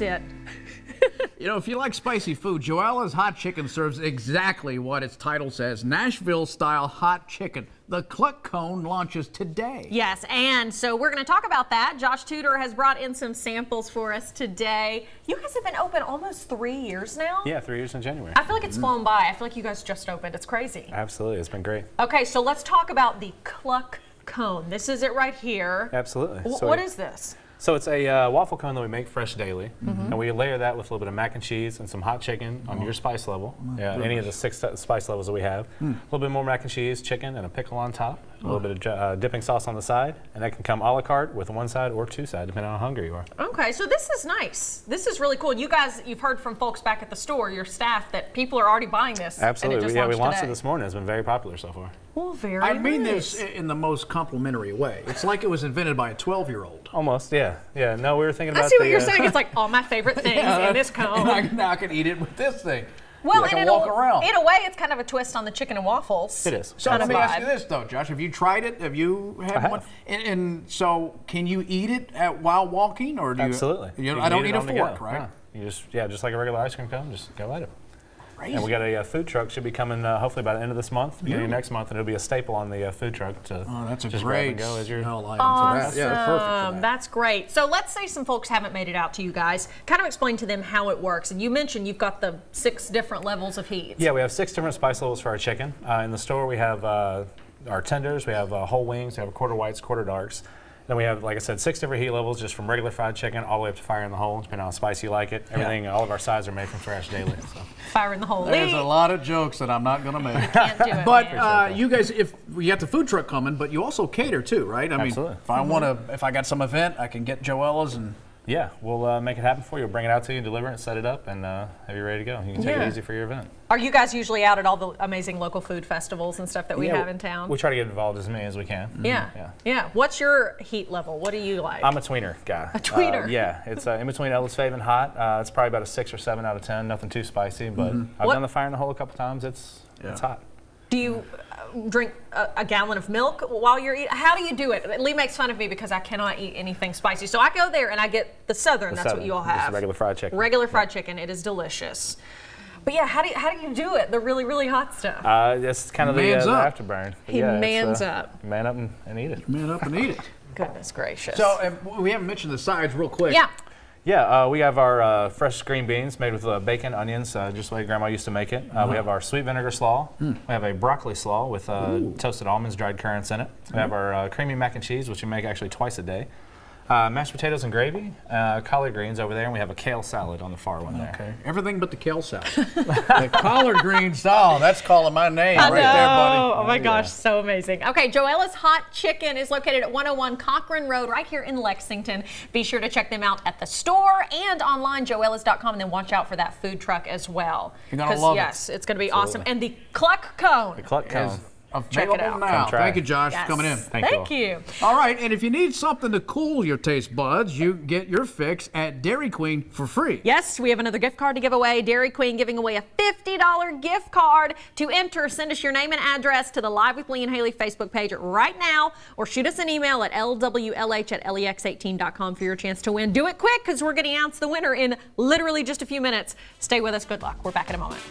That's it. You know, if you like spicy food, Joella's Hot Chicken serves exactly what its title says, Nashville-style hot chicken. The Cluck Cone launches today. Yes, and so we're going to talk about that. Josh Tudor has brought in some samples for us today. You guys have been open almost 3 years now? Yeah, 3 years in January. I feel like it's flown by. I feel like you guys just opened. It's crazy. Absolutely, it's been great. Okay, so let's talk about the Cluck Cone. This is it right here. Absolutely. What is this? So it's a waffle cone that we make fresh daily, and we layer that with a little bit of mac and cheese and some hot chicken on your spice level. Any of the 6 spice levels that we have. A little bit more mac and cheese, chicken, and a pickle on top. A little bit of dipping sauce on the side, and that can come a la carte with 1 side or 2 sides, depending on how hungry you are. Okay, so this is nice. This is really cool. You guys, you've heard from folks back at the store, your staff, that people are already buying this. Absolutely. And We launched today. it this morning. It's been very popular so far. Well, very I mean nice. this in the most complimentary way. It's like it was invented by a 12-year-old. Almost, yeah. Yeah, no, we were thinking about I see what you're saying. It's like all my favorite things in this cone. And now I can eat it with this thing. Well, I can walk around. In a way, it's kind of a twist on the chicken and waffles. It is. So let me ask you this, though, Josh. Have you tried it? Have you had one? And so, can you eat it while walking, or do Absolutely. you? I don't need a fork, right? You just like a regular ice cream cone, just go at it. And we got a food truck should be coming hopefully by the end of this month, beginning of next month, and it'll be a staple on the food truck to that's a just great grab and go as you're Awesome. Yeah, that's perfect for that. That's great. So let's say some folks haven't made it out to you guys. Kind of explain to them how it works. And you mentioned you've got the 6 different levels of heat. Yeah, we have 6 different spice levels for our chicken. In the store, we have our tenders, we have whole wings, we have quarter whites, quarter darks. Then we have, like I said, 6 different heat levels, just from regular fried chicken all the way up to fire in the hole, depending on how spicy you like it. Everything, all of our sides are made from fresh daily. So. Fire in the hole. There's a lot of jokes that I'm not going to make. Can't do it. But you guys, if you got the food truck coming, but you also cater too, right? I mean, Absolutely. if I want to, if I got some event, I can get Joella's and. Yeah, we'll make it happen for you. We'll bring it out to you, deliver it, set it up, and have you ready to go. You can take it easy for your event. Are you guys usually out at all the amazing local food festivals and stuff that we have in town? We try to get involved as many as we can. Yeah. What's your heat level? What do you like? I'm a tweener guy. A tweener? Yeah, it's in between Ella's Fave and hot. It's probably about a 6 or 7 out of 10. Nothing too spicy, but I've done the fire in the hole a couple times. It's hot. Do you drink a gallon of milk while you're eating? How do you do it? Lee makes fun of me because I cannot eat anything spicy. So I go there and I get the Southern. That's what you all have. Just regular fried chicken. Regular fried chicken. It is delicious. But yeah, how do you do it? The really, really hot stuff. It's kind of the afterburn. But he mans up. Man up and eat it. Man up and eat it. Goodness gracious. So we haven't mentioned the sides real quick. Yeah. Yeah, we have our fresh green beans made with bacon, onions, just the way Grandma used to make it. We have our sweet vinegar slaw. We have a broccoli slaw with toasted almonds, dried currants in it. We have our creamy mac and cheese, which we make actually twice a day. Mashed potatoes and gravy, collard greens over there, and we have a kale salad on the far one there. Okay, everything but the kale salad. The collard greens, that's calling my name right there, buddy. Oh my gosh, so amazing. Okay, Joella's Hot Chicken is located at 101 Cochran Road right here in Lexington. Be sure to check them out at the store and online, joellas.com, and then watch out for that food truck as well. You're going to love it. Yes, it's going to be awesome. And the Cluck Cone. The Cluck Cone. Available now. Thank you, Josh, for coming in. Thank you. All right, and if you need something to cool your taste buds, you get your fix at Dairy Queen for free. Yes, we have another gift card to give away. Dairy Queen giving away a $50 gift card. To enter, send us your name and address to the Live with Lee and Hayley Facebook page right now, or shoot us an email at lwlh@lex18.com for your chance to win. Do it quick, because we're going to announce the winner in literally just a few minutes. Stay with us. Good luck. We're back in a moment.